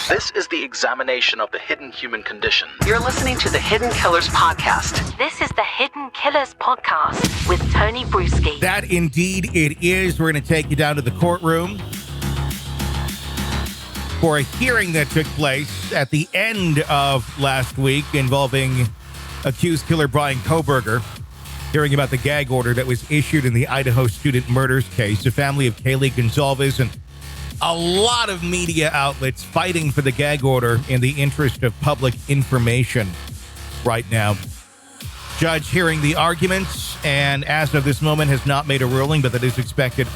This is the examination of the hidden human condition. You're listening to the Hidden Killers Podcast. This is the Hidden Killers Podcast with Tony Bruschi. That indeed it is. We're going to take you down to the courtroom for a hearing that took place at the end of last week involving accused killer Bryan Kohberger, hearing about the gag order that was issued in the Idaho student murders case. The family of Kaylee Goncalves and a lot of media outlets fighting for the gag order in the interest of public information right now. Judge hearing the arguments, and as of this moment has not made a ruling, but that is expected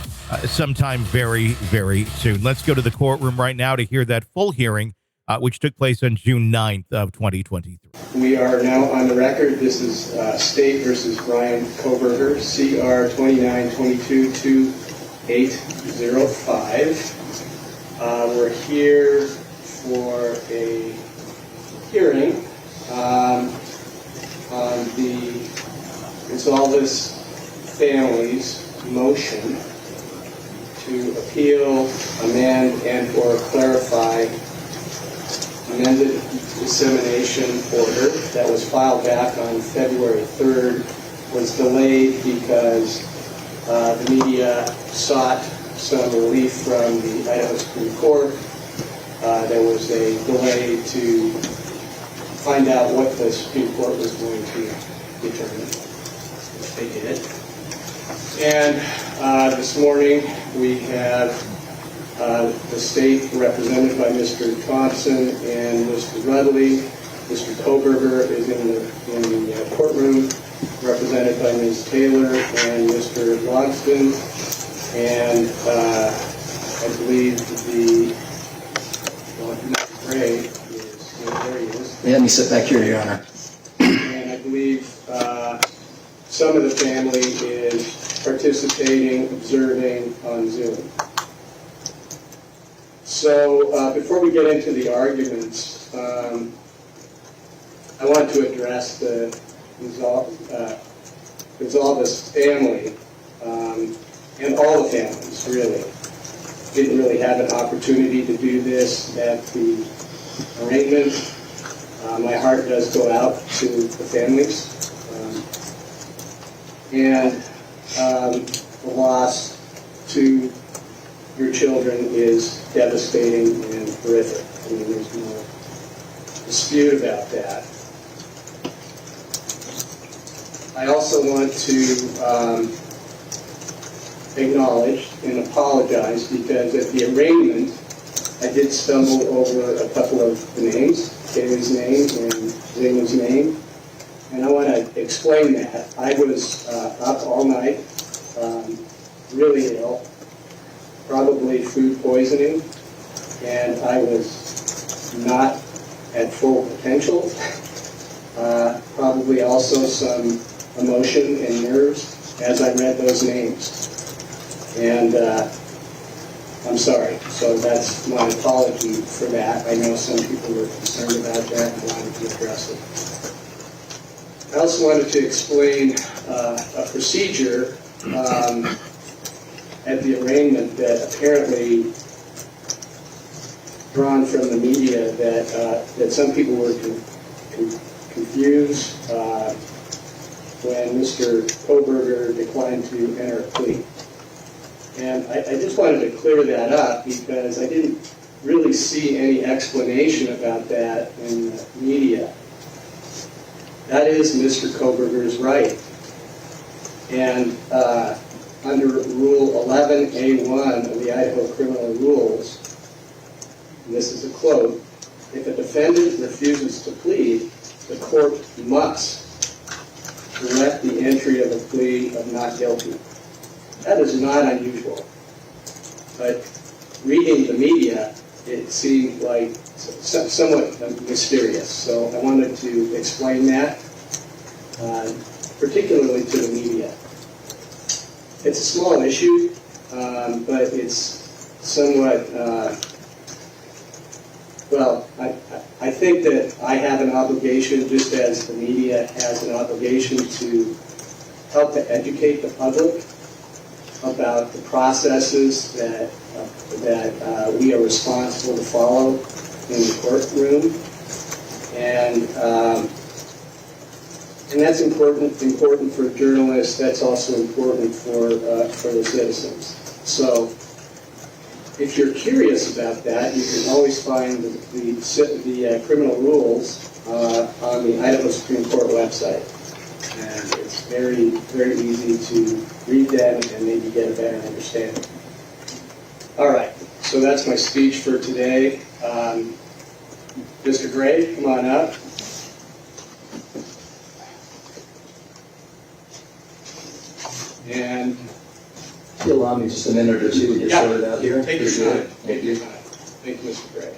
sometime very, very soon. Let's go to the courtroom right now to hear that full hearing, which took place on June 9th of 2023. We are now on the record. This is State versus Bryan Kohberger, CR 2922-2805. We're here for a hearing on the Goncalves family's motion to appeal, amend, and/or clarify amended dissemination order that was filed back on February 3rd, was delayed because the media sought some relief from the Idaho Supreme Court. There was a delay to find out what the Supreme Court was going to determine, which they did. And this morning we have the state represented by Mr. Thompson and Mr. Letby. Mr. Kohberger is in the courtroom, represented by Ms. Taylor and Mr. Logston. And I believe Mr. Gray is, there he is. Yeah, let me sit back here, Your Honor. And I believe some of the family is participating, observing on Zoom. So before we get into the arguments, I want to address the Goncalves family. And all the families, really. Didn't really have an opportunity to do this at the arraignment. My heart does go out to the families. And the loss to your children is devastating and horrific. I mean, there's no dispute about that. I also want to acknowledge and apologize because at the arraignment I did stumble over a couple of the names, Kaylee's name and Zayna's name, and I want to explain that. I was up all night, really ill, probably food poisoning, and I was not at full potential. Probably also some emotion and nerves as I read those names. And I'm sorry. So that's my apology for that. I know some people were concerned about that and wanted to address it. I also wanted to explain a procedure at the arraignment that apparently drawn from the media that some people were confused when Mr. Kohberger declined to enter a plea. And I just wanted to clear that up because I didn't really see any explanation about that in the media. That is Mr. Kohberger's right. And under Rule 11A1 of the Idaho Criminal Rules, and this is a quote, if a defendant refuses to plead, the court must direct the entry of a plea of not guilty. That is not unusual. But reading the media, it seemed like somewhat mysterious. So I wanted to explain that, particularly to the media. It's a small issue, but it's somewhat, I think that I have an obligation, just as the media has an obligation, to help to educate the public about the processes that we are responsible to follow in the courtroom, and that's important for journalists. That's also important for the citizens. So, if you're curious about that, you can always find the criminal rules on the Idaho Supreme Court website. And it's very, very easy to read them and maybe get a better understanding. All right, so that's my speech for today. Mr. Gray, come on up. And If you allow me just a minute or two to get sorted out here. Take your time. Thank you. Thank you, Mr. Gray.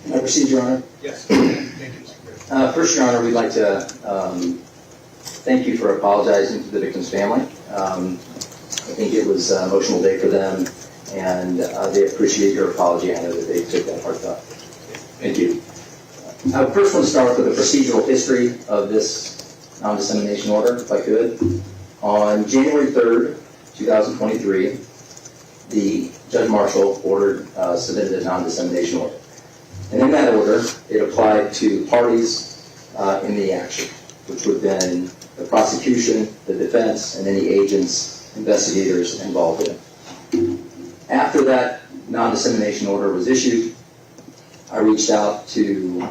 Can I proceed, Your Honor? Yes. Thank you, Mr. Gray. First, Your Honor, we'd like to thank you for apologizing to the victim's family. I think it was an emotional day for them, and they appreciate your apology. I know that they took that heartfelt. Thank you. I first want to start with the procedural history of this non-dissemination order, if I could. On January 3rd, 2023, the Judge Marshall submitted a non-dissemination order. And in that order, it applied to parties in the action, which would have been the prosecution, the defense, and any agents, investigators involved in it. After that non-dissemination order was issued, I reached out to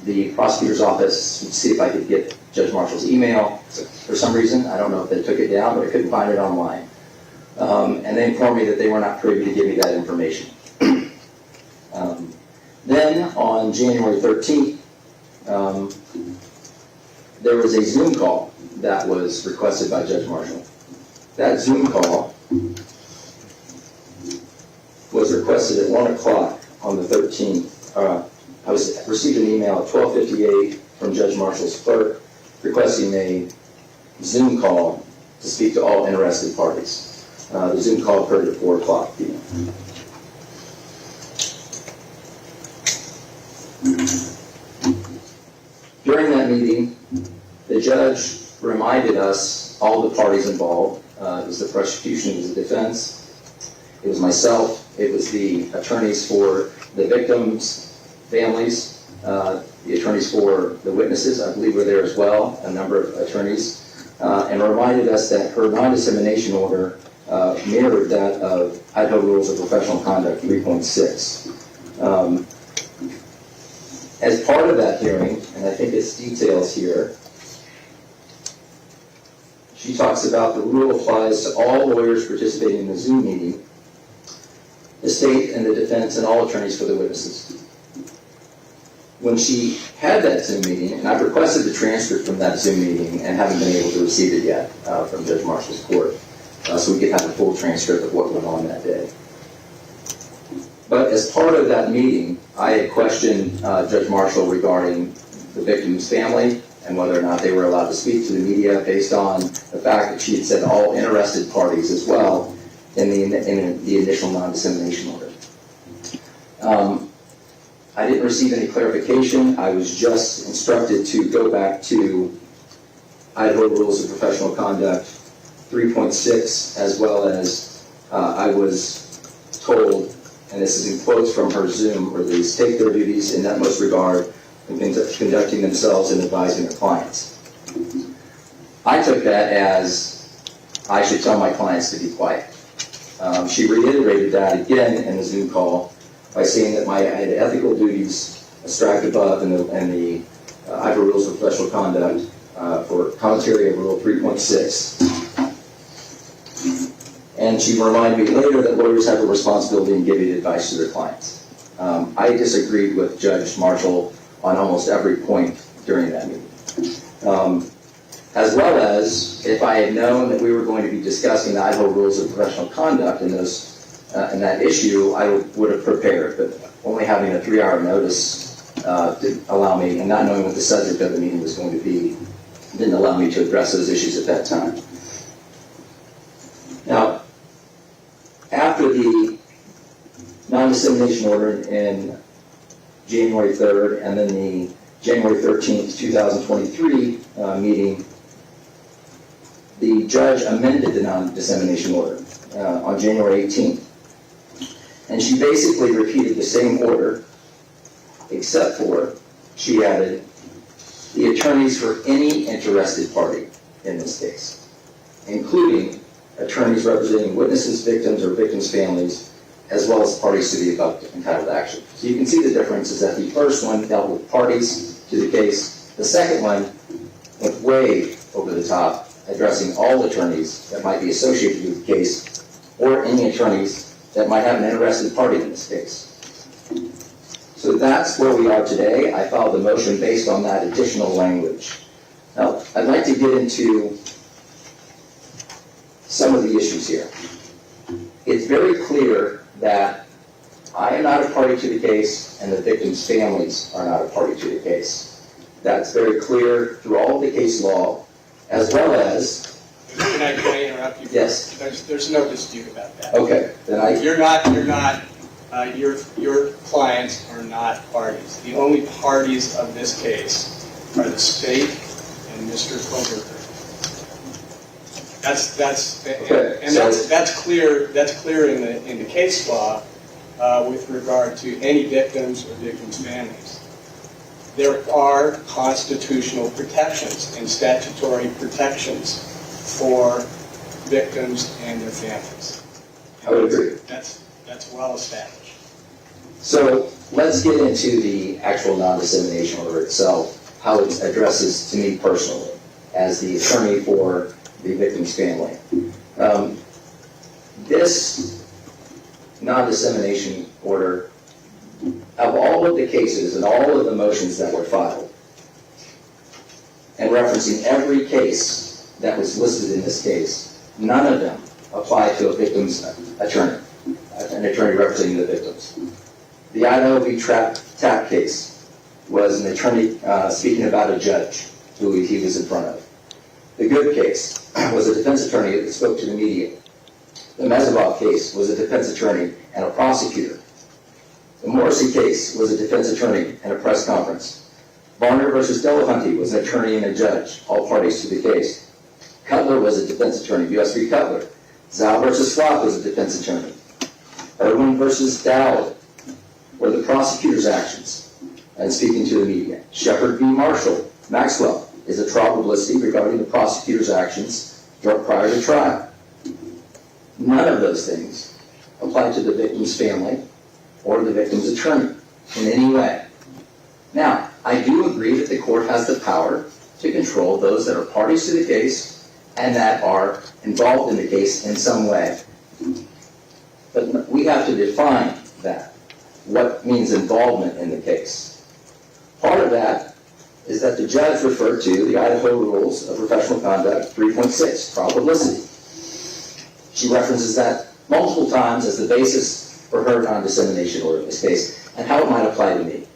the prosecutor's office to see if I could get Judge Marshall's email. For some reason, I don't know if they took it down, but I couldn't find it online. And they informed me that they were not privy to give me that information. Then, on January 13th, there was a Zoom call that was requested by Judge Marshall. That Zoom call was requested at 1 o'clock on the 13th. I received an email at 12:58 from Judge Marshall's clerk requesting a Zoom call to speak to all interested parties. The Zoom call occurred at 4 o'clock p.m. During that meeting, the judge reminded us, all the parties involved, it was the prosecution, it was the defense, it was myself, it was the attorneys for the victims' families, the attorneys for the witnesses, I believe were there as well, a number of attorneys, and reminded us that her non-dissemination order mirrored that of Idaho Rules of Professional Conduct 3.6. As part of that hearing, and I think it's details here, she talks about the rule applies to all lawyers participating in the Zoom meeting, the state and the defense and all attorneys for the witnesses. When she had that Zoom meeting, and I've requested the transcript from that Zoom meeting and haven't been able to receive it yet from Judge Marshall's court, so we could have a full transcript of what went on that day. But as part of that meeting, I had questioned Judge Marshall regarding the victim's family and whether or not they were allowed to speak to the media based on the fact that she had said all interested parties as well in the initial non-dissemination order. I didn't receive any clarification. I was just instructed to go back to Idaho Rules of Professional Conduct 3.6, as well as I was told, and this is in quotes from her Zoom release, take their duties in utmost regard in conducting themselves and advising their clients. I took that as I should tell my clients to be quiet. She reiterated that again in the Zoom call by saying that I had ethical duties strived above in the Idaho Rules of Professional Conduct for commentary of Rule 3.6. And she reminded me later that lawyers have a responsibility in giving advice to their clients. I disagreed with Judge Marshall on almost every point during that meeting. As well as, if I had known that we were going to be discussing the Idaho Rules of Professional Conduct in that issue, I would have prepared, but only having a 3-hour notice didn't allow me, and not knowing what the subject of the meeting was going to be, didn't allow me to address those issues at that time. Now, after the non-dissemination order in January 3rd, and then the January 13th, 2023 meeting, the judge amended the non-dissemination order on January 18th. And she basically repeated the same order, except for she added the attorneys for any interested party in this case, including attorneys representing witnesses, victims, or victims' families, as well as parties to the above entitled action. So you can see the difference is that the first one dealt with parties to the case. The second one went way over the top, addressing all attorneys that might be associated with the case, or any attorneys that might have an interested party in this case. So that's where we are today. I filed a motion based on that additional language. Now, I'd like to get into some of the issues here. It's very clear that I am not a party to the case, and the victims' families are not a party to the case. That's very clear through all of the case law, as well as... Can I interrupt you? Yes. There's no dispute about that. Okay. Then your clients are not parties. The only parties of this case are the state and Mr. Kohberger. That's clear in the case law with regard to any victims or victims' families. There are constitutional protections and statutory protections for victims and their families. I would agree. That's well established. So let's get into the actual non-dissemination order itself, how it addresses to me personally as the attorney for the victim's family. This non-dissemination order, of all of the cases and all of the motions that were filed, and referencing every case that was listed in this case, none of them apply to a victim's attorney, an attorney representing the victims. The Idaho v. Tapp case was an attorney speaking about a judge who he was in front of. The Good case was a defense attorney that spoke to the media. The Murdaugh case was a defense attorney and a prosecutor. The Morrissey case was a defense attorney and a press conference. Varner versus Delahanty was an attorney and a judge, all parties to the case. Cutler was a defense attorney, U.S. v. Cutler. Zhao versus Flock was a defense attorney. Irwin versus Dowd were the prosecutor's actions and speaking to the media. Shepard v. Maxwell is a trial publicity regarding the prosecutor's actions prior to trial. None of those things apply to the victim's family or the victim's attorney in any way. Now, I do agree that the court has the power to control those that are parties to the case and that are involved in the case in some way. But we have to define that. What means involvement in the case? Part of that is that the judge referred to the Idaho Rules of Professional Conduct 3.6, trial publicity. She references that multiple times as the basis for her non-dissemination order in this case and how it might apply to me.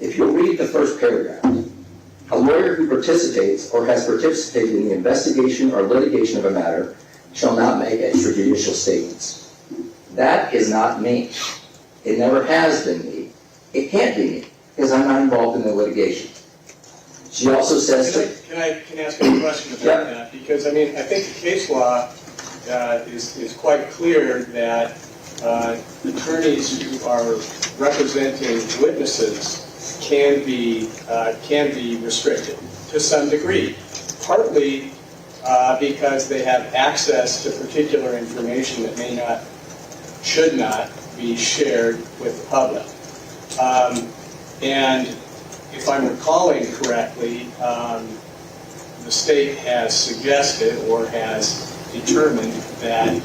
If you'll read the first paragraph, a lawyer who participates or has participated in the investigation or litigation of a matter shall not make extrajudicial statements. That is not me. It never has been me. It can't be me because I'm not involved in the litigation. She also says... Can I ask you a question about that? Because, I mean, I think the case law is quite clear that attorneys who are representing witnesses can be restricted to some degree, partly because they have access to particular information that should not be shared with the public. And if I'm recalling correctly, the state has suggested or has determined that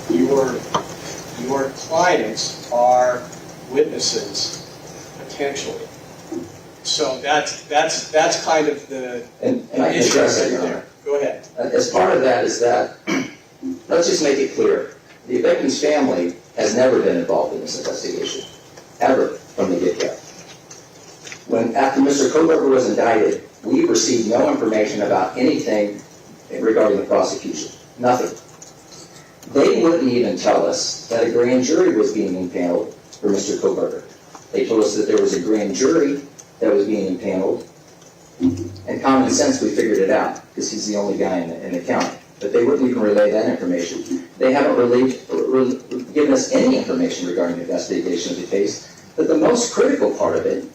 your clients are witnesses potentially. So that's kind of the issue right there. Go ahead. As part of that is that, let's just make it clear, the victim's family has never been involved in this investigation, ever, from the get-go. After Mr. Kohberger was indicted, we received no information about anything regarding the prosecution. Nothing. They wouldn't even tell us that a grand jury was being impaneled for Mr. Kohberger. They told us that there was a grand jury that was being impaneled, and common sense, we figured it out, because he's the only guy in the county. But they wouldn't even relay that information. They haven't given us any information regarding the investigation of the case. But the most critical part of it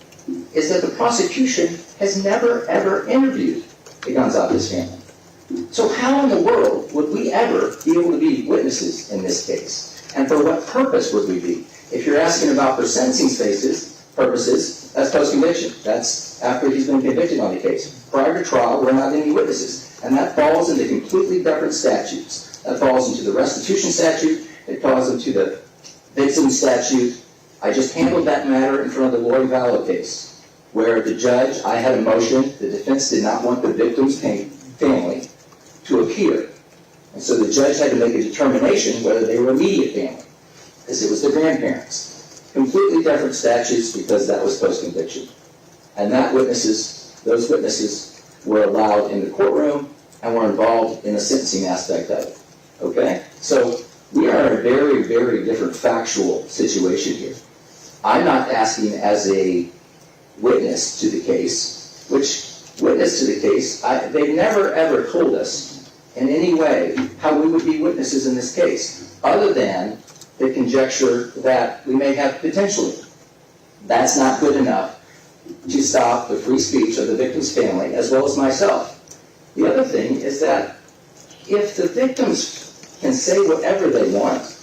is that the prosecution has never, ever interviewed the Goncalves family. So how in the world would we ever be able to be witnesses in this case? And for what purpose would we be? If you're asking about for sentencing purposes, that's post-conviction. That's after he's been convicted on the case. Prior to trial, we're not any witnesses. And that falls into completely different statutes. That falls into the restitution statute. It falls into the victim statute. I just handled that matter in front of the Lori Vallow case, where the judge, I had a motion, the defense did not want the victim's family to appear. And so the judge had to make a determination whether they were immediate family, because it was the grandparents. Completely different statutes because that was post-conviction. And those witnesses were allowed in the courtroom and were involved in the sentencing aspect of it. Okay? So we are in a very, very different factual situation here. I'm not asking as a witness to the case, which witness to the case, they've never ever told us in any way how we would be witnesses in this case, other than the conjecture that we may have potentially. That's not good enough to stop the free speech of the victim's family, as well as myself. The other thing is that if the victims can say whatever they want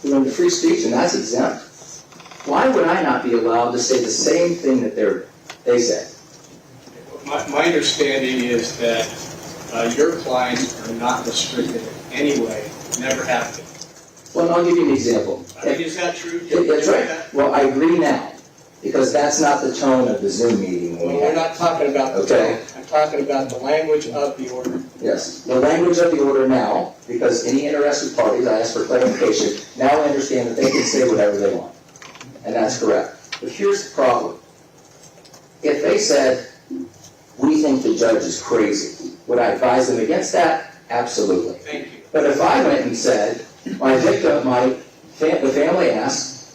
during the free speech, and that's exempt, why would I not be allowed to say the same thing that they say? My understanding is that your clients are not restricted in any way, never have been. Well, I'll give you an example. Is that true? That's right. Well, I agree now, because that's not the tone of the Zoom meeting. Well, we're not talking about the tone. I'm talking about the language of the order. Yes, the language of the order now, because any interested parties, I asked for clarification, now I understand that they can say whatever they want. And that's correct. But here's the problem. If they said, we think the judge is crazy, would I advise them against that? Absolutely. Thank you. But if I went and said, the family has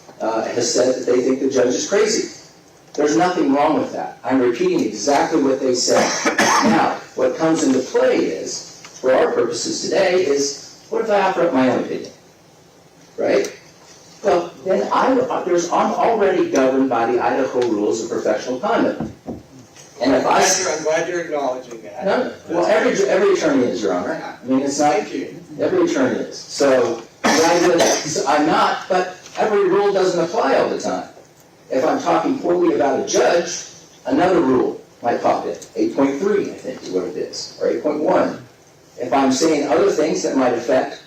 said that they think the judge is crazy, there's nothing wrong with that. I'm repeating exactly what they said. Now, what comes into play is, for our purposes today, is what if I offer up my own opinion? Right? Well, then I'm already governed by the Idaho rules of professional conduct. And if I'm glad you're acknowledging that. No, well, every attorney is, Your Honor. I mean, it's not. Thank you. Every attorney is. So, the idea that I'm not, but every rule doesn't apply all the time. If I'm talking poorly about a judge, another rule might pop in. 8.3, I think, is what it is, or 8.1. If I'm saying other things that might affect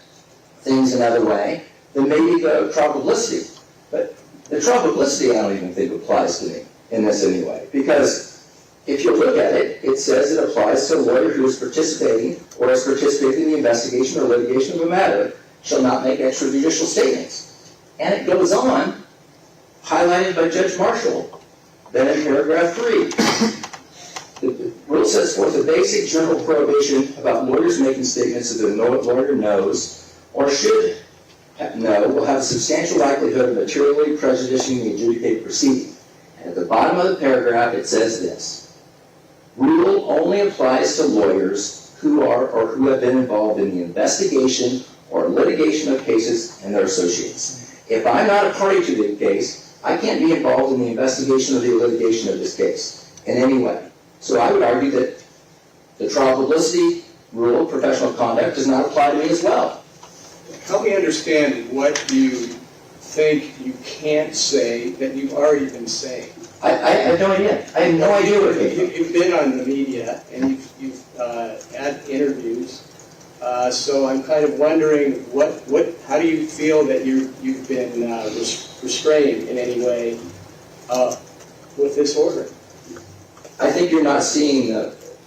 things another way, then maybe the trial publicity. But the trial publicity, I don't even think applies to me in this anyway, because if you look at it, it says it applies to a lawyer who is participating or is participating in the investigation or litigation of a matter shall not make extrajudicial statements. And it goes on, highlighted by Judge Marshall, then in paragraph 3. The rule sets forth a basic general prohibition about lawyers making statements that the lawyer knows or should know will have a substantial likelihood of materially prejudicing the adjudicated proceeding. And at the bottom of the paragraph, it says this. Rule only applies to lawyers who are or who have been involved in the investigation or litigation of cases and their associates. If I'm not a party to the case, I can't be involved in the investigation or the litigation of this case in any way. So I would argue that the trial publicity rule of professional conduct does not apply to me as well. Help me understand what you think you can't say that you've already been saying. I have no idea. I have no idea what it is. You've been on the media and you've had interviews, so I'm kind of wondering how do you feel that you've been restrained in any way with this order? I think you're not seeing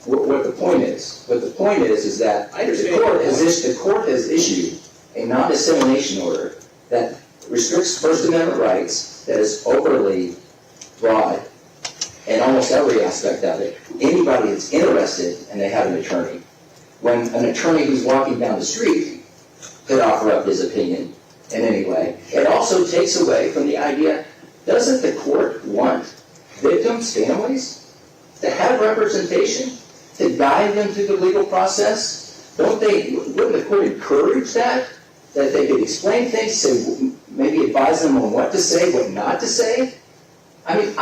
what the point is. What the point is that the court has issued a non-dissemination order that restricts First Amendment rights, that is overly broad in almost every aspect of it. Anybody that's interested and they have an attorney, when an attorney who's walking down the street could offer up his opinion in any way. It also takes away from the idea, doesn't the court want victims' families to have representation, to guide them through the legal process? Wouldn't the court encourage that? That they could explain things, say, maybe advise them on what to say, what not to say? I mean,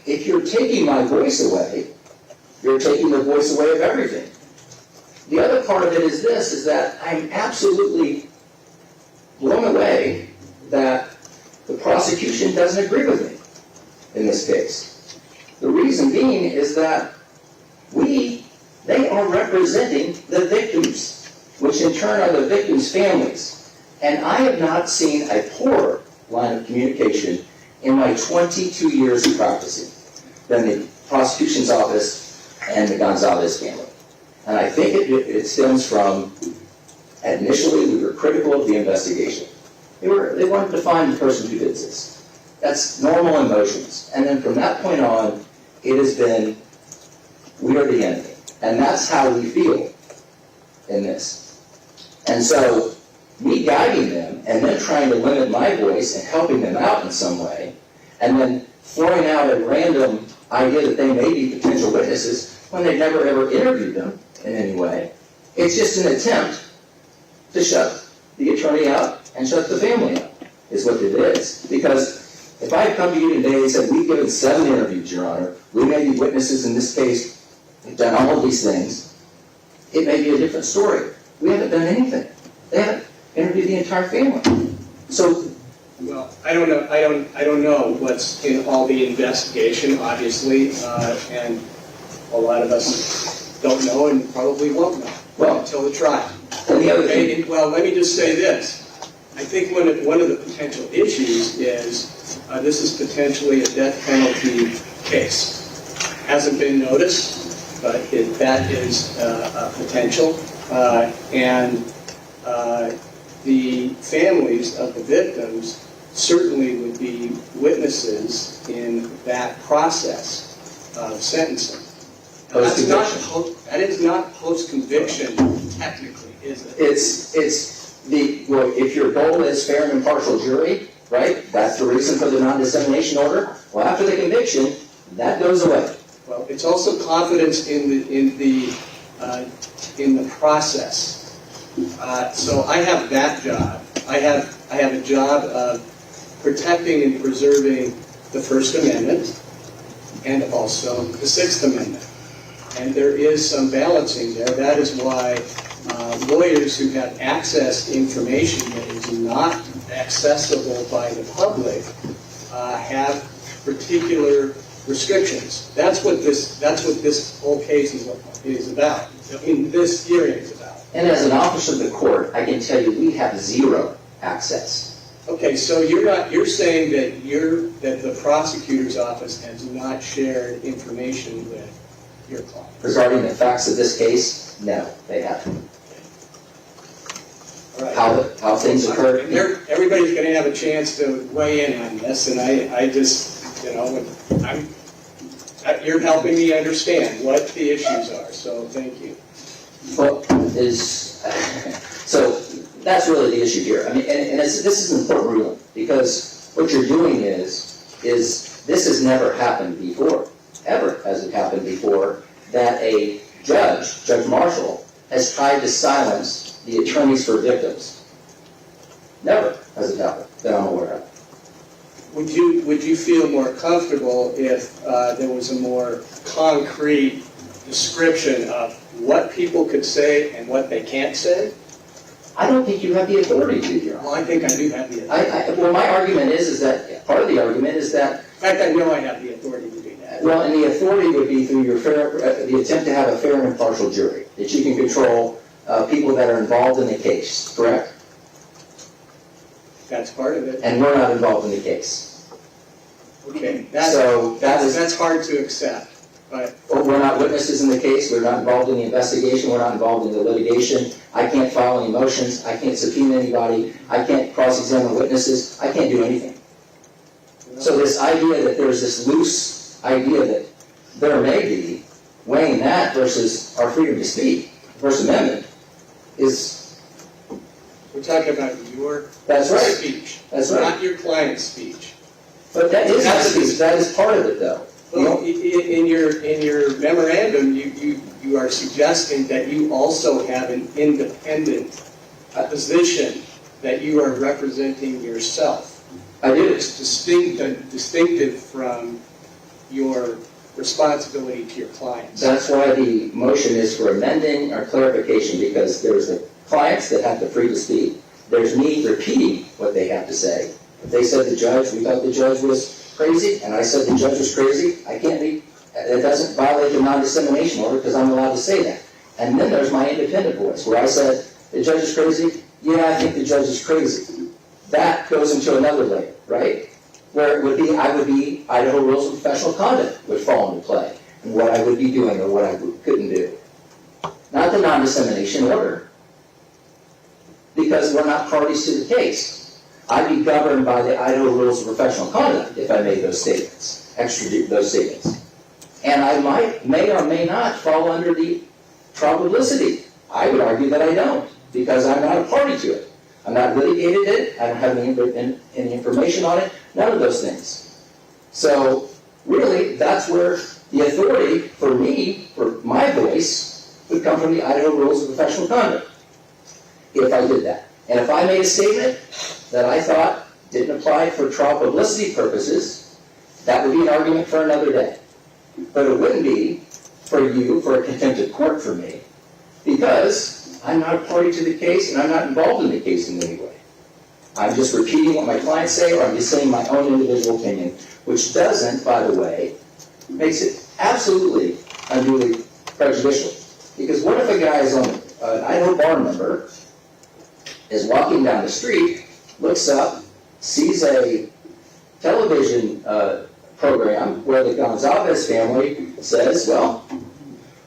if you're taking my voice away, you're taking the voice away of everything. The other part of it is this, is that I'm absolutely blown away that the prosecution doesn't agree with me in this case. The reason being is that they are representing the victims, which in turn are the victims' families. And I have not seen a poorer line of communication in my 22 years of practicing than the prosecution's office and the Goncalves family. And I think it stems from, initially we were critical of the investigation. They wanted to find the person who did this. That's normal emotions. And then from that point on, it has been, we are the enemy. And that's how we feel in this. And so, me guiding them, and then trying to limit my voice and helping them out in some way, and then throwing out a random idea that they may be potential witnesses when they never ever interviewed them in any way, it's just an attempt to shut the attorney out and shut the family out, is what it is. Because if I had come to you today and said, we've given 7 interviews, Your Honor, we may be witnesses in this case, we've done all of these things, it may be a different story. We haven't done anything. They haven't interviewed the entire family. So, well, I don't know what's in all the investigation, obviously, and a lot of us don't know and probably won't know until the trial. And the other thing, well, let me just say this. I think one of the potential issues is this is potentially a death penalty case. Hasn't been noticed, but that is a potential. And the families of the victims certainly would be witnesses in that process of sentencing. That is not post-conviction, technically, is it? Well, if your goal is fair and impartial jury, right, that's the reason for the non-dissemination order. Well, after the conviction, that goes away. Well, it's also confidence in the process. So I have that job. I have a job of protecting and preserving the First Amendment and also the Sixth Amendment. And there is some balancing there. That is why lawyers who have access to information that is not accessible by the public have particular restrictions. That's what this whole case is about. In this hearing is about. And as an officer of the court, I can tell you we have zero access. Okay, so you're saying that the prosecutor's office has not shared information with your client. Regarding the facts of this case, no, they haven't. All right. How things occurred. Everybody's going to have a chance to weigh in on this, and I just, you're helping me understand what the issues are. So thank you. Well, so that's really the issue here. I mean, and this is an important ruling because what you're doing is this has never happened before. Ever has it happened before that a Judge Marshall, has tried to silence the attorneys for victims. Never has it happened that I'm aware of. Would you feel more comfortable if there was a more concrete description of what people could say and what they can't say? I don't think you have the authority to, Your Honor. Well, I think I do have the authority. Well, my argument is that part of the argument is that. In fact, I know I have the authority to do that. Well, and the authority would be through the attempt to have a fair and impartial jury, that you can control people that are involved in the case, correct? That's part of it. And we're not involved in the case. Okay, that's hard to accept. But we're not witnesses in the case. We're not involved in the investigation. We're not involved in the litigation. I can't file any motions. I can't subpoena anybody. I can't cross-examine witnesses. I can't do anything. So this idea that there's this loose idea that there may be, weighing that versus our freedom to speak, First Amendment, is We're talking about your That's right. speech. That's right. Not your client's speech. But that is my speech. That is part of it, though. Well, in your memorandum, you are suggesting that you also have an independent position that you are representing yourself. I do. It's distinctive from your responsibility to your clients. That's why the motion is for amending or clarification, because there's the clients that have the freedom to speak. There's me repeating what they have to say. If they said the judge, we thought the judge was crazy, and I said the judge was crazy, I can't be, it doesn't violate the non-dissemination order because I'm allowed to say that. And then there's my independent voice, where I said, the judge is crazy? Yeah, I think the judge is crazy. That goes into another layer, right? Where it would be, I would be, Idaho rules of professional conduct would fall into play, and what I would be doing or what I couldn't do. Not the non-dissemination order, because we're not parties to the case. I'd be governed by the Idaho rules of professional conduct if I made those statements, extradite those statements. And I may or may not fall under the probability. I would argue that I don't, because I'm not a party to it. I'm not litigated it, I don't have any information on it, none of those things. So, really, that's where the authority for me, for my voice, would come from the Idaho rules of professional conduct, if I did that. And if I made a statement that I thought didn't apply for trial publicity purposes, that would be an argument for another day. But it wouldn't be for you, for a contempt of court for me, because I'm not a party to the case and I'm not involved in the case in any way. I'm just repeating what my clients say, or I'm just saying my own individual opinion, which doesn't, by the way, makes it absolutely unduly prejudicial. Because what if a guy is on an Idaho bar member, is walking down the street, looks up, sees a television program where the Goncalves family says, well,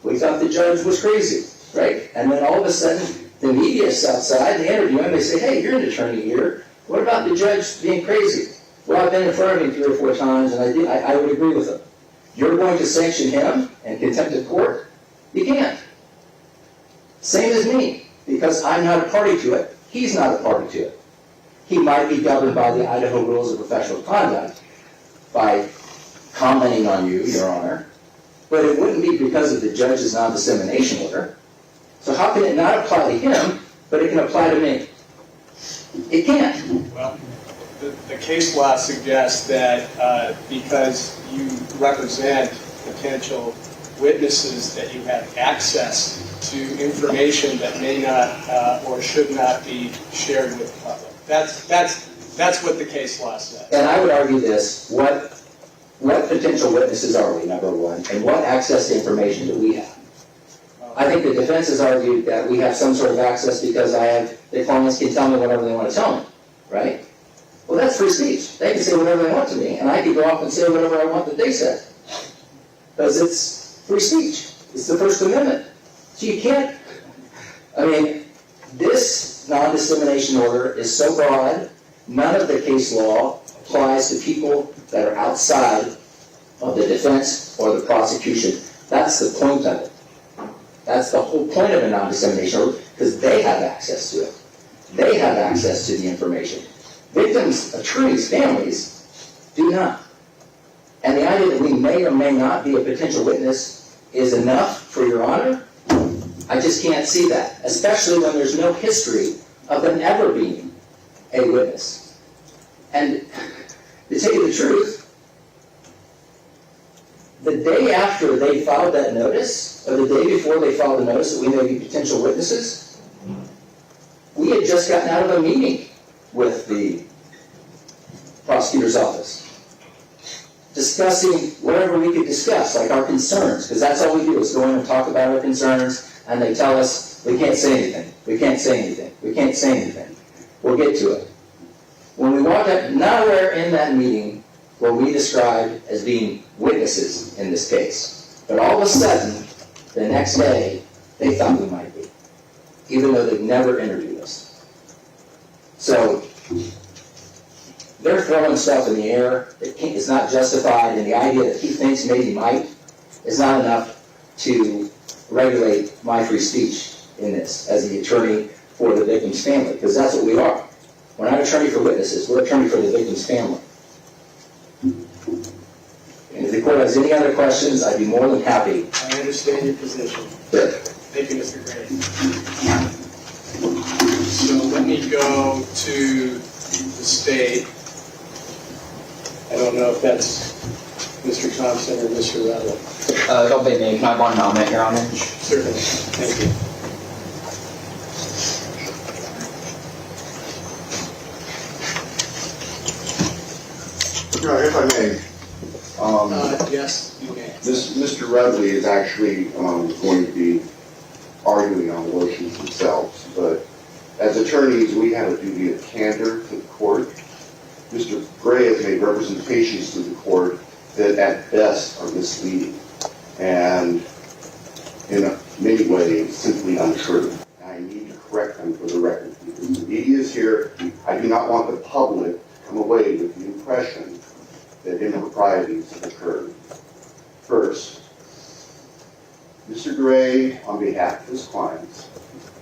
we thought the judge was crazy, right? And then all of a sudden, the media's outside, they interview him, they say, hey, you're an attorney here. What about the judge being crazy? Well, I've been in front of him 3 or 4 times, and I would agree with him. You're going to sanction him in contempt of court? You can't. Same as me, because I'm not a party to it. He's not a party to it. He might be governed by the Idaho rules of professional conduct by commenting on you, Your Honor, but it wouldn't be because of the judge's non-dissemination order. So how can it not apply to him, but it can apply to me? It can't. Well, the case law suggests that because you represent potential witnesses, that you have access to information that may not or should not be shared with the public. That's what the case law says. And I would argue this: what potential witnesses are we, number one, and what access to information do we have? I think the defense has argued that we have some sort of access because the clients can tell me whatever they want to tell me, right? Well, that's free speech. They can say whatever they want to me, and I can go off and say whatever I want that they said. Because it's free speech. It's the First Amendment. So you can't, this non-dissemination order is so broad, none of the case law applies to people that are outside of the defense or the prosecution. That's the point of it. That's the whole point of a non-dissemination order, because they have access to it. They have access to the information. Victims, attorneys, families do not. And the idea that we may or may not be a potential witness is enough for Your Honor? I just can't see that, especially when there's no history of them ever being a witness. And to tell you the truth, the day after they filed that notice, or the day before they filed the notice that we may be potential witnesses, we had just gotten out of a meeting with the prosecutor's office, discussing whatever we could discuss, like our concerns, because that's all we do is go in and talk about our concerns, and they tell us, we can't say anything, we can't say anything, we can't say anything. We'll get to it. When we walked up, nowhere in that meeting were we described as being witnesses in this case. But all of a sudden, the next day, they thought we might be, even though they'd never interviewed us. So, they're throwing stuff in the air that is not justified, and the idea that he thinks maybe might is not enough to regulate my free speech in this, as the attorney for the victim's family, because that's what we are. We're not attorney for witnesses, we're attorney for the victim's family. And if the court has any other questions, I'd be more than happy. I understand your position. Good. Thank you, Mr. Gray. So let me go to the state. I don't know if that's Mr. Thompson or Mr. Rutland. Don't be me. Can I have one comment, Your Honor? Certainly. Thank you. If I may, Yes, you may. Mr. Rudley is actually going to be arguing on the motions themselves, but as attorneys, we have a duty of candor to the court. Mr. Gray has made representations to the court that at best are misleading and in many ways simply untrue. I need to correct them for the record because the media is here. I do not want the public to come away with the impression that improprieties have occurred. First, Mr. Gray, on behalf of his clients,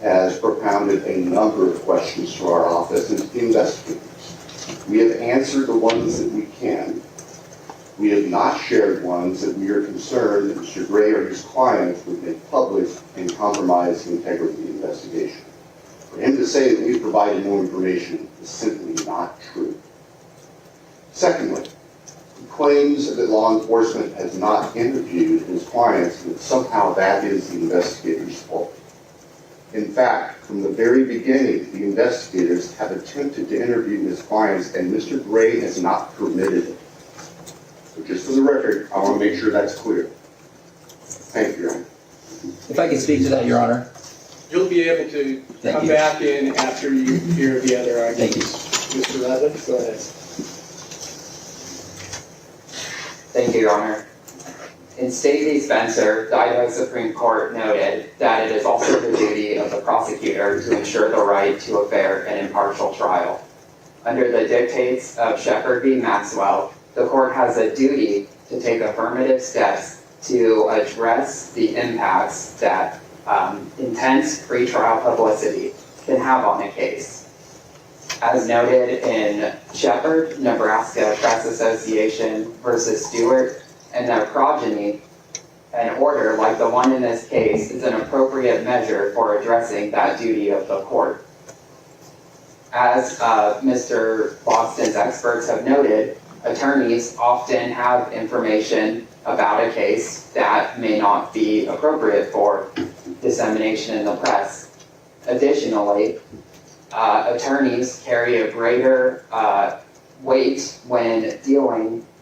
has propounded a number of questions to our office and investigators. We have answered the ones that we can. We have not shared ones that we are concerned that Mr. Gray or his clients would make public and compromise the integrity of the investigation. For him to say that we've provided more information is simply not true. Secondly, he claims that law enforcement has not interviewed his clients and that somehow that is the investigator's fault. In fact, from the very beginning, the investigators have attempted to interview his clients and Mr. Gray has not permitted it. So just for the record, I want to make sure that's clear. Thank you, Your Honor. If I can speak to that, Your Honor. You'll be able to come back in after you hear the other arguments. Thank you. Mr. Rutland, go ahead. Thank you, Your Honor. In State v. Spencer, the Idaho Supreme Court noted that it is also the duty of the prosecutor to ensure the right to a fair and impartial trial. Under the dictates of Shepard v. Maxwell, the court has a duty to take affirmative steps to address the impacts that intense pretrial publicity can have on a case. As noted in Shepard, Nebraska Press Association versus Stewart, and their progeny, an order like the one in this case is an appropriate measure for addressing that duty of the court. As Mr. Boston's experts have noted, attorneys often have information about a case that may not be appropriate for dissemination in the press. Additionally, attorneys carry a greater weight when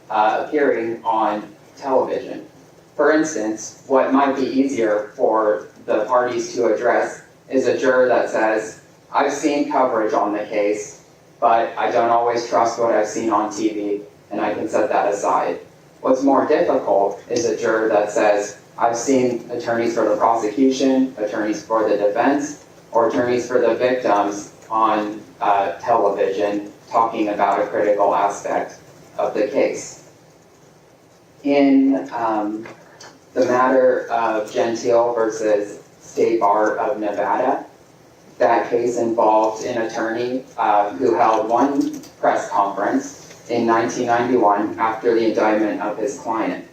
appearing on television. For instance, what might be easier for the parties to address is a juror that says, I've seen coverage on the case, but I don't always trust what I've seen on TV, and I can set that aside. What's more difficult is a juror that says, I've seen attorneys for the prosecution, attorneys for the defense, or attorneys for the victims on television talking about a critical aspect of the case. In the matter of Gentile versus State Bar of Nevada, that case involved an attorney who held one press conference in 1991 after the indictment of his client.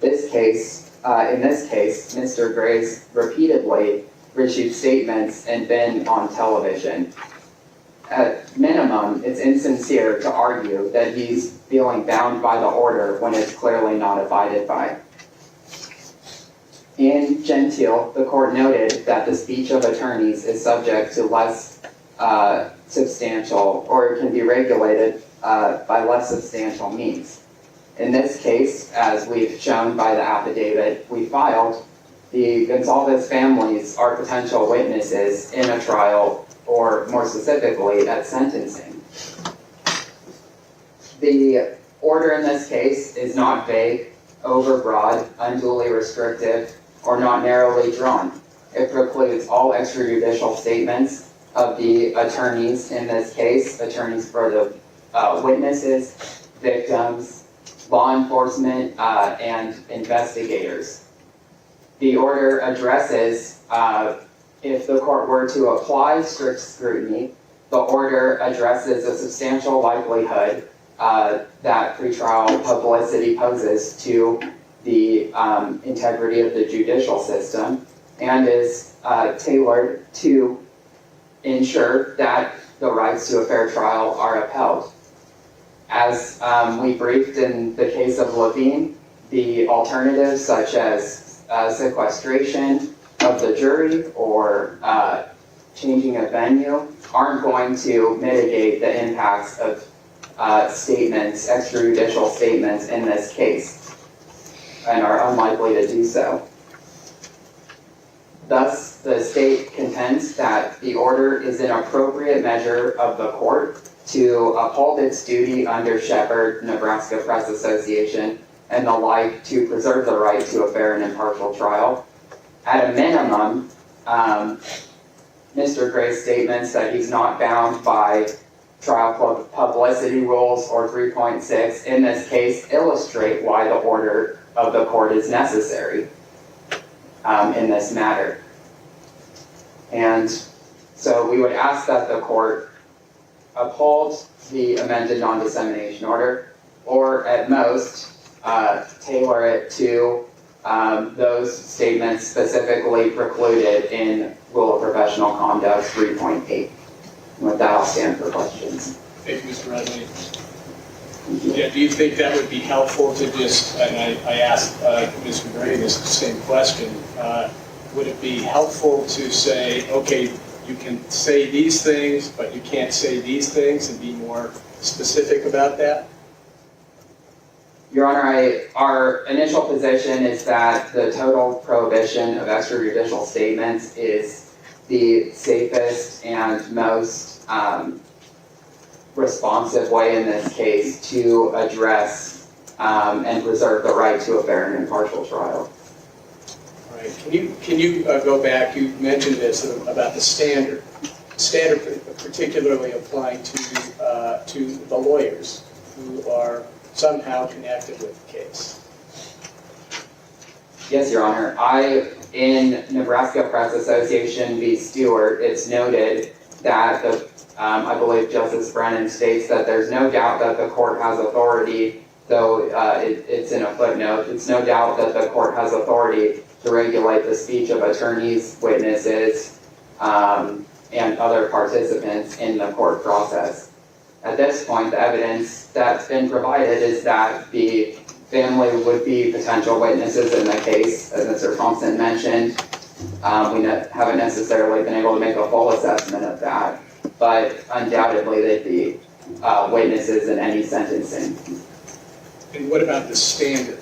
In this case, Mr. Gray's repeatedly issued statements and been on television. At minimum, it's insincere to argue that he's feeling bound by the order when it's clearly not abided by. In Gentile, the court noted that the speech of attorneys is subject to less substantial, or can be regulated by less substantial means. In this case, as we've shown by the affidavit we filed, the Goncalves families are potential witnesses in a trial, or more specifically, at sentencing. The order in this case is not vague, overbroad, unduly restrictive, or not narrowly drawn. It precludes all extrajudicial statements of the attorneys in this case, attorneys for the witnesses, victims, law enforcement, and investigators. The order addresses if the court were to apply strict scrutiny, the order addresses a substantial likelihood that pretrial publicity poses to the integrity of the judicial system and is tailored to ensure that the rights to a fair trial are upheld. As we briefed in the case of Levine, the alternatives such as sequestration of the jury or changing a venue aren't going to mitigate the impacts of statements, extrajudicial statements in this case, and are unlikely to do so. Thus, the state contends that the order is an appropriate measure of the court to uphold its duty under Shepherd, Nebraska Press Association, and the like to preserve the right to a fair and impartial trial. At a minimum, Mr. Gray's statements that he's not bound by trial publicity rules or 3.6 in this case illustrate why the order of the court is necessary in this matter. And so we would ask that the court uphold the amended non-dissemination order, or at most, tailor it to those statements specifically precluded in Rule of Professional Conduct 3.8. And with that, I'll stand for questions. Thank you, Mr. Redley. Yeah, do you think that would be helpful to just, and I asked Mr. Gray this same question, would it be helpful to say, okay, you can say these things, but you can't say these things, and be more specific about that? Your Honor, our initial position is that the total prohibition of extrajudicial statements is the safest and most responsive way in this case to address and preserve the right to a fair and impartial trial. All right. Can you go back? You mentioned this about the standard particularly applying to the lawyers who are somehow connected with the case. Yes, Your Honor. In Nebraska Press Association v. Stewart, it's noted that I believe Justice Brennan states that there's no doubt that the court has authority, though it's in a footnote, it's no doubt that the court has authority to regulate the speech of attorneys, witnesses, and other participants in the court process. At this point, the evidence that's been provided is that the family would be potential witnesses in the case, as Mr. Thompson mentioned. We haven't necessarily been able to make a full assessment of that, but undoubtedly they'd be witnesses in any sentencing. And what about the standard?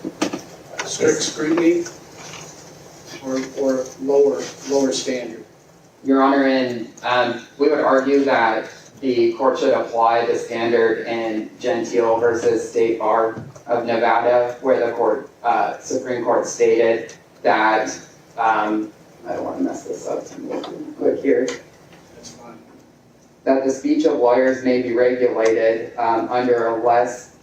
Strict scrutiny or lower standard? Your Honor, we would argue that the court should apply the standard in Gentile versus State Bar of Nevada, where the Supreme Court stated that, I don't want to mess this up, so I'm going to click here. That's fine. That the speech of lawyers may be regulated under a less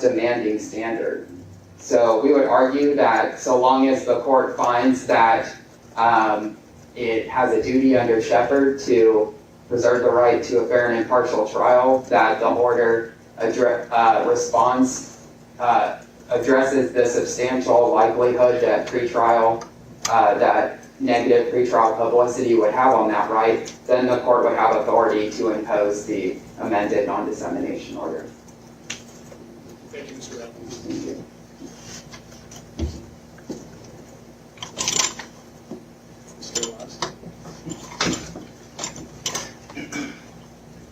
demanding standard. So we would argue that so long as the court finds that it has a duty under Shepherd to preserve the right to a fair and impartial trial, that the order addresses the substantial likelihood that that negative pretrial publicity would have on that right, then the court would have authority to impose the amended non-dissemination order. Thank you, Mr. Redley. Thank you.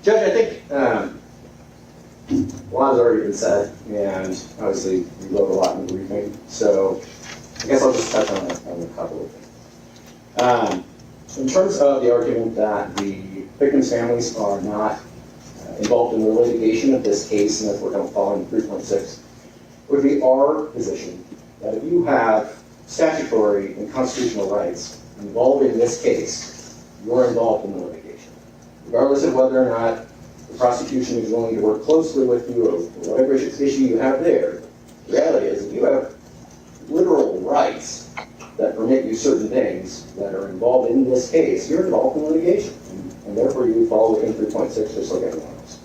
Judge, I think a lot has already been said, and obviously we wrote a lot in the briefing, so I guess I'll just touch on a couple of things. In terms of the argument that the victims' families are not involved in the litigation of this case, and therefore don't fall in 3.6, it would be our position that if you have statutory and constitutional rights involved in this case, you're involved in the litigation. Regardless of whether or not the prosecution is willing to work closely with you or whatever issue you have there, the reality is if you have literal rights that permit you certain things that are involved in this case, you're involved in litigation, and therefore you fall within 3.6 just like everyone else.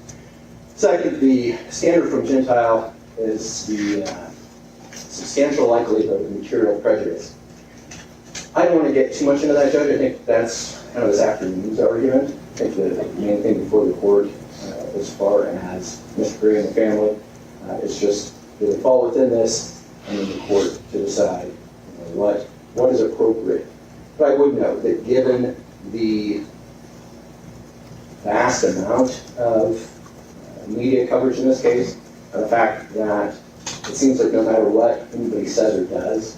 Second, the standard from Gentile is the substantial likelihood of material prejudice. I don't want to get too much into that, Judge. I think that's kind of this afternoon's argument. I think the main thing before the court, as far as Mr. Gray and the family, is just, do they fall within this, and then the court to decide what is appropriate. But I would note that given the vast amount of media coverage in this case, and the fact that it seems like no matter what anybody says or does,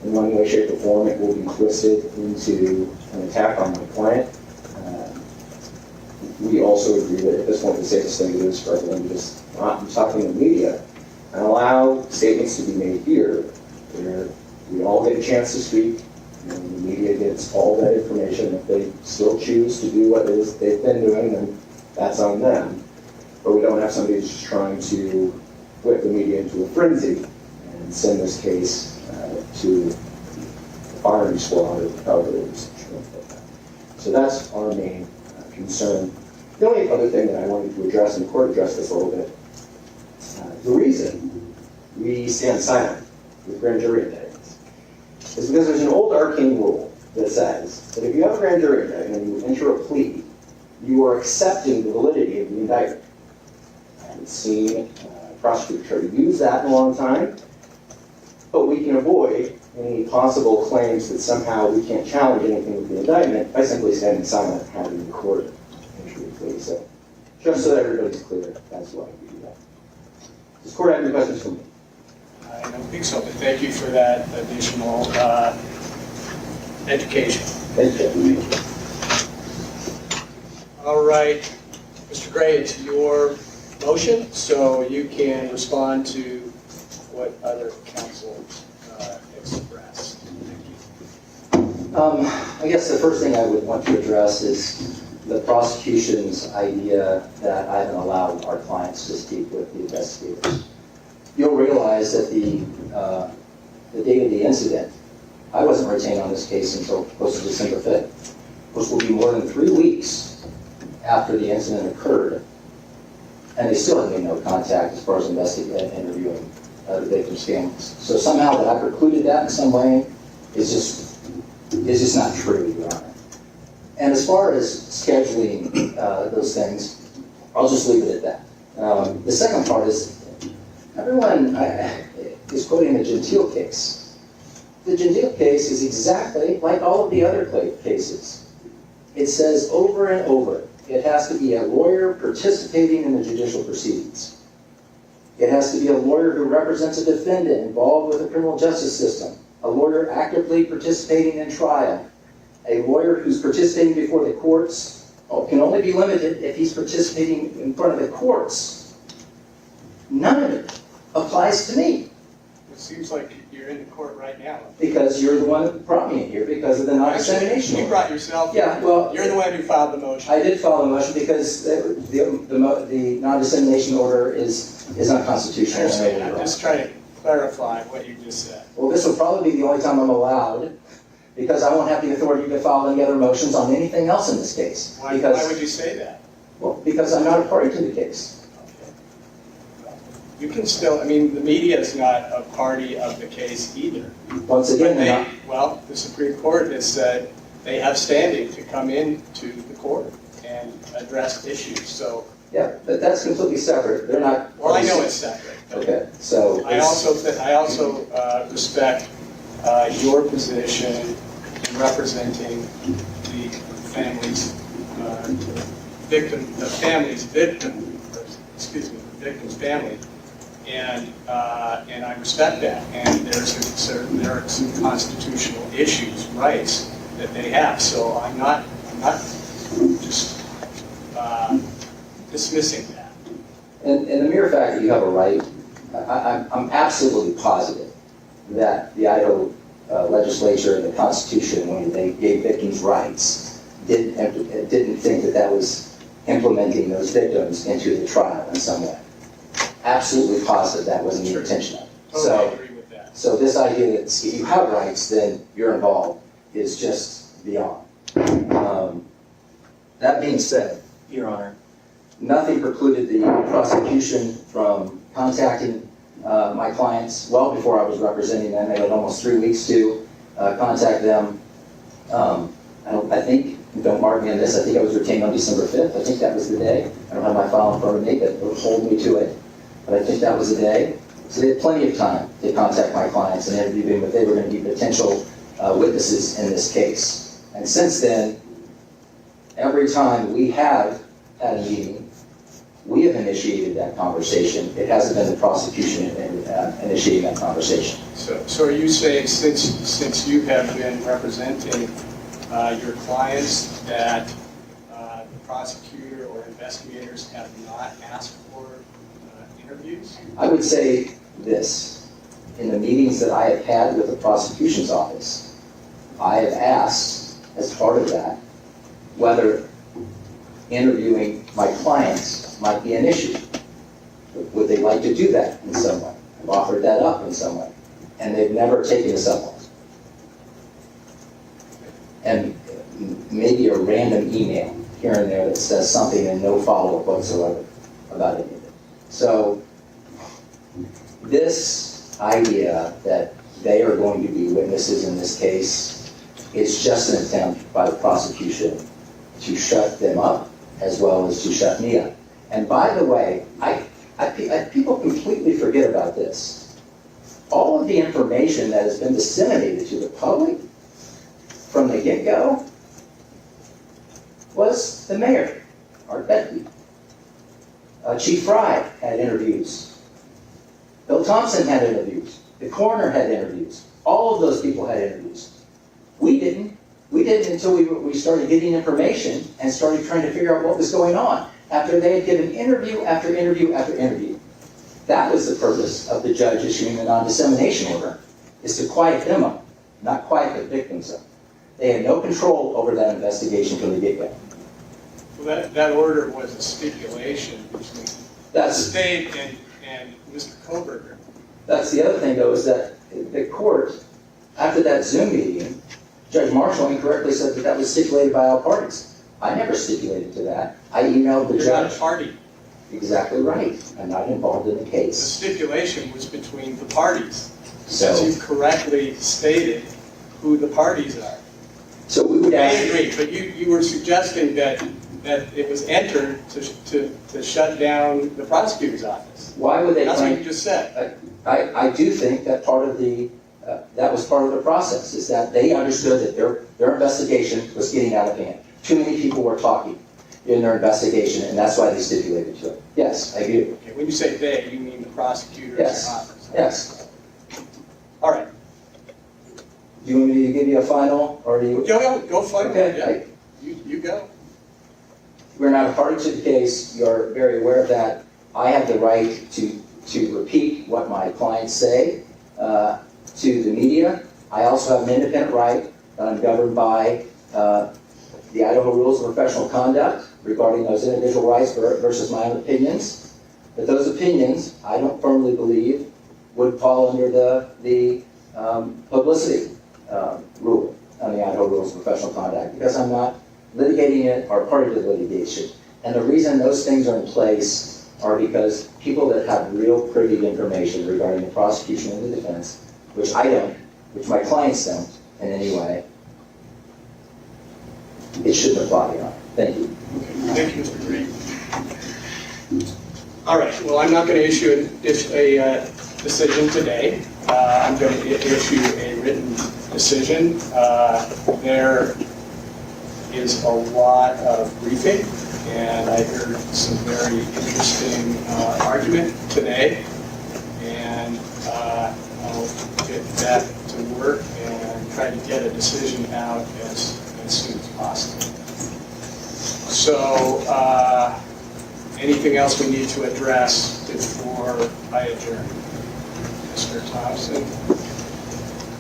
in one way, shape, or form, it will be twisted into an attack on my client. We also agree that at this point the safest thing to do is for everyone to just not be talking to the media and allow statements to be made here where we all get a chance to speak and the media gets all that information. If they still choose to do what it is they've been doing, then that's on them. But we don't have somebody who's just trying to whip the media into a frenzy and send this case to the firing squad or however it is. So that's our main concern. The only other thing that I wanted to address, and the court addressed this a little bit, the reason we stand silent with grand jury indictments is because there's an old arcane rule that says that if you have a grand jury indictment and you enter a plea, you are accepting the validity of the indictment. I haven't seen a prosecutor try to use that in a long time, but we can avoid any possible claims that somehow we can't challenge anything with the indictment by simply standing silent and having the court enter the plea. So just so that everybody's clear, that's why we do that. Does the court have any questions for me? I don't think so, but thank you for that additional education. Thank you. All right, Mr. Gray, it's your motion, so you can respond to what other counsel expressed. Thank you. I guess the first thing I would want to address is the prosecution's idea that I haven't allowed our clients to speak with the investigators. You'll realize that the date of the incident, I wasn't retained on this case until close to December 5th, which will be more than 3 weeks after the incident occurred. And they still have made no contact as far as investigating and interviewing the victim's families. So somehow that I precluded that in some way is just not true, Your Honor. And as far as scheduling those things, I'll just leave it at that. The second part is, everyone is quoting the Gentile case. The Gentile case is exactly like all of the other cases. It says over and over, it has to be a lawyer participating in the judicial proceedings. It has to be a lawyer who represents a defendant involved with the criminal justice system, a lawyer actively participating in trial, a lawyer who's participating before the courts can only be limited if he's participating in front of the courts. None of it applies to me. It seems like you're in the court right now. Because you're the one that brought me in here because of the non-dissemination order. You brought yourself here. Yeah, well, you're the one who filed the motion. I did file the motion because the non-dissemination order is unconstitutional. I understand. I'm just trying to clarify what you just said. Well, this will probably be the only time I'm allowed because I won't have the authority to file any other motions on anything else in this case. Why would you say that? Well, because I'm not a party to the case. You can still, I mean, the media is not a party of the case either. Once again, well, the Supreme Court has said they have standing to come into the court and address issues, so. Yeah, but that's completely separate. They're not. Well, I know it's separate. Okay, so. I also respect your position in representing the family's victim's family. And I respect that. And there are some constitutional issues, rights that they have. So I'm not just dismissing that. And the mere fact that you have a right, I'm absolutely positive that the Idaho legislature and the Constitution, when they gave victims rights, didn't think that was implementing those victims into the trial in some way. Absolutely positive that wasn't the intention of it. Totally agree with that. So this idea that if you have rights, then you're involved is just beyond. That being said, Your Honor, nothing precluded the prosecution from contacting my clients well before I was representing them. They had almost 3 weeks to contact them. I think, don't mark me on this, I think I was retained on December 5th. I think that was the day. I don't have my file in front of me that would hold me to it, but I think that was the day. So they had plenty of time to contact my clients and interview them if they were going to be potential witnesses in this case. And since then, every time we have had a meeting, we have initiated that conversation. It hasn't been the prosecution initiating that conversation. So are you saying since you have been representing your clients that the prosecutor or investigators have not asked for interviews? I would say this. In the meetings that I have had with the prosecution's office, I have asked, as part of that, whether interviewing my clients might be an issue. Would they like to do that in some way? I've offered that up in some way. And they've never taken us up on it. And maybe a random email here and there that says something and no follow-up whatsoever about any of it. So this idea that they are going to be witnesses in this case is just an attempt by the prosecution to shut them up as well as to shut me up. And by the way, people completely forget about this. All of the information that has been disseminated to the public from the get-go was the mayor, Art Letby. Chief Fry had interviews. Bill Thompson had interviews. The coroner had interviews. All of those people had interviews. We didn't. We didn't until we started getting information and started trying to figure out what was going on after they had given interview after interview after interview. That was the purpose of the judge issuing the non-dissemination order, is to quiet them up, not quiet the victims up. They had no control over that investigation from the get-go. Well, that order was a stipulation between the state and Mr. Kohberger. That's the other thing, though, is that the court, after that Zoom meeting, Judge Marshall incorrectly said that was stipulated by all parties. I never stipulated to that. I emailed the judge. You're not a party. Exactly right. I'm not involved in the case. The stipulation was between the parties. So you correctly stated who the parties are. So we would ask. I agree, but you were suggesting that it was entered to shut down the prosecutor's office. Why would they? That's what you just said. I do think that part of the that was part of the process, is that they understood that their investigation was getting out of hand. Too many people were talking in their investigation, and that's why they stipulated to it. Yes, I do. Okay, when you say they, you mean the prosecutor's office? Yes. All right. Do you want me to give you a final, or do you? Go final. Okay. Yeah. You go. We're not a party to the case. You're very aware of that. I have the right to repeat what my clients say to the media. I also have an independent right that I'm governed by the Idaho Rules of Professional Conduct regarding those individual rights versus my own opinions. But those opinions, I don't firmly believe, would fall under the publicity rule on the Idaho Rules of Professional Conduct, because I'm not litigating it or party to the litigation. And the reason those things are in place are because people that have real privy to information regarding the prosecution and the defense, which I don't, which my clients don't in any way, it shouldn't apply, Your Honor. Thank you. Okay. Thank you, Mr. Green. All right. Well, I'm not going to issue a decision today. I'm going to issue a written decision. There is a lot of briefing, and I heard some very interesting argument today, and I'll get that to work and try to get a decision out as soon as possible. So, anything else we need to address before I adjourn? Mr. Thompson?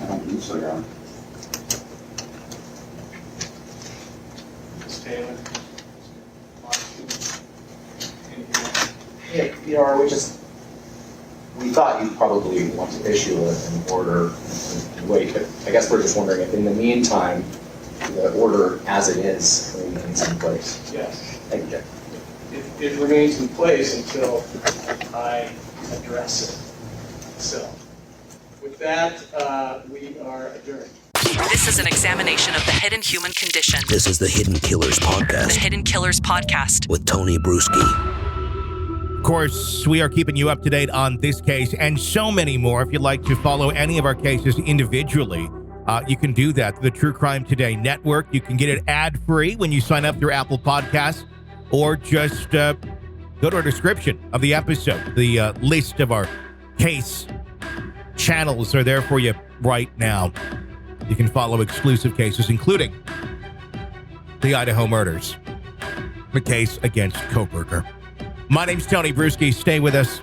I don't think so, Your Honor. Ms. Taylor? Mr. Anything else? Yeah, Your Honor, we thought you'd probably want to issue an order and wait, but I guess we're just wondering if in the meantime, the order as it is remains in place. Yes. Thank you, Judge. It remains in place until I address it. So, with that, we are adjourned. This is an examination of the hidden human condition. This is the Hidden Killers Podcast. The Hidden Killers Podcast. With Tony Bruschi. Of course, we are keeping you up to date on this case and so many more. If you'd like to follow any of our cases individually, you can do that. The True Crime Today Network. You can get it ad-free when you sign up through Apple Podcasts, or just go to our description of the episode. The list of our case channels are there for you right now. You can follow exclusive cases, including the Idaho murders, the case against Kohberger. My name's Tony Bruschi. Stay with us.